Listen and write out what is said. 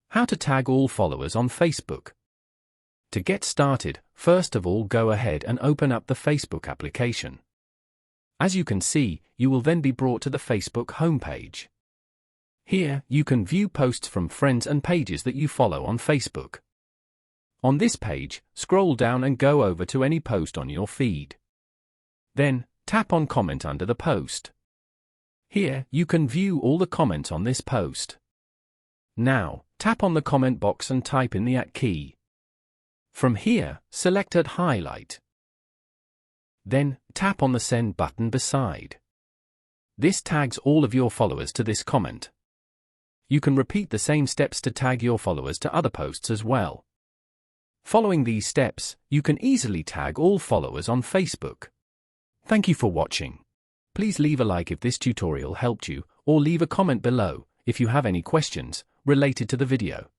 How to tag all followers on Facebook. To get started, first of all go ahead and open up the Facebook application. As you can see, you will then be brought to the Facebook homepage. Here, you can view posts from friends and pages that you follow on Facebook. On this page, scroll down and go over to any post on your feed. Then, tap on Comment under the post. Here, you can view all the comments on this post. Now, tap on the comment box and type in the @ key. From here, select Highlight. Then, tap on the Send button beside. This tags all of your followers to this comment. You can repeat the same steps to tag your followers to other posts as well. Following these steps, you can easily tag all followers on Facebook. Thank you for watching. Please leave a like if this tutorial helped you, or leave a comment below if you have any questions related to the video.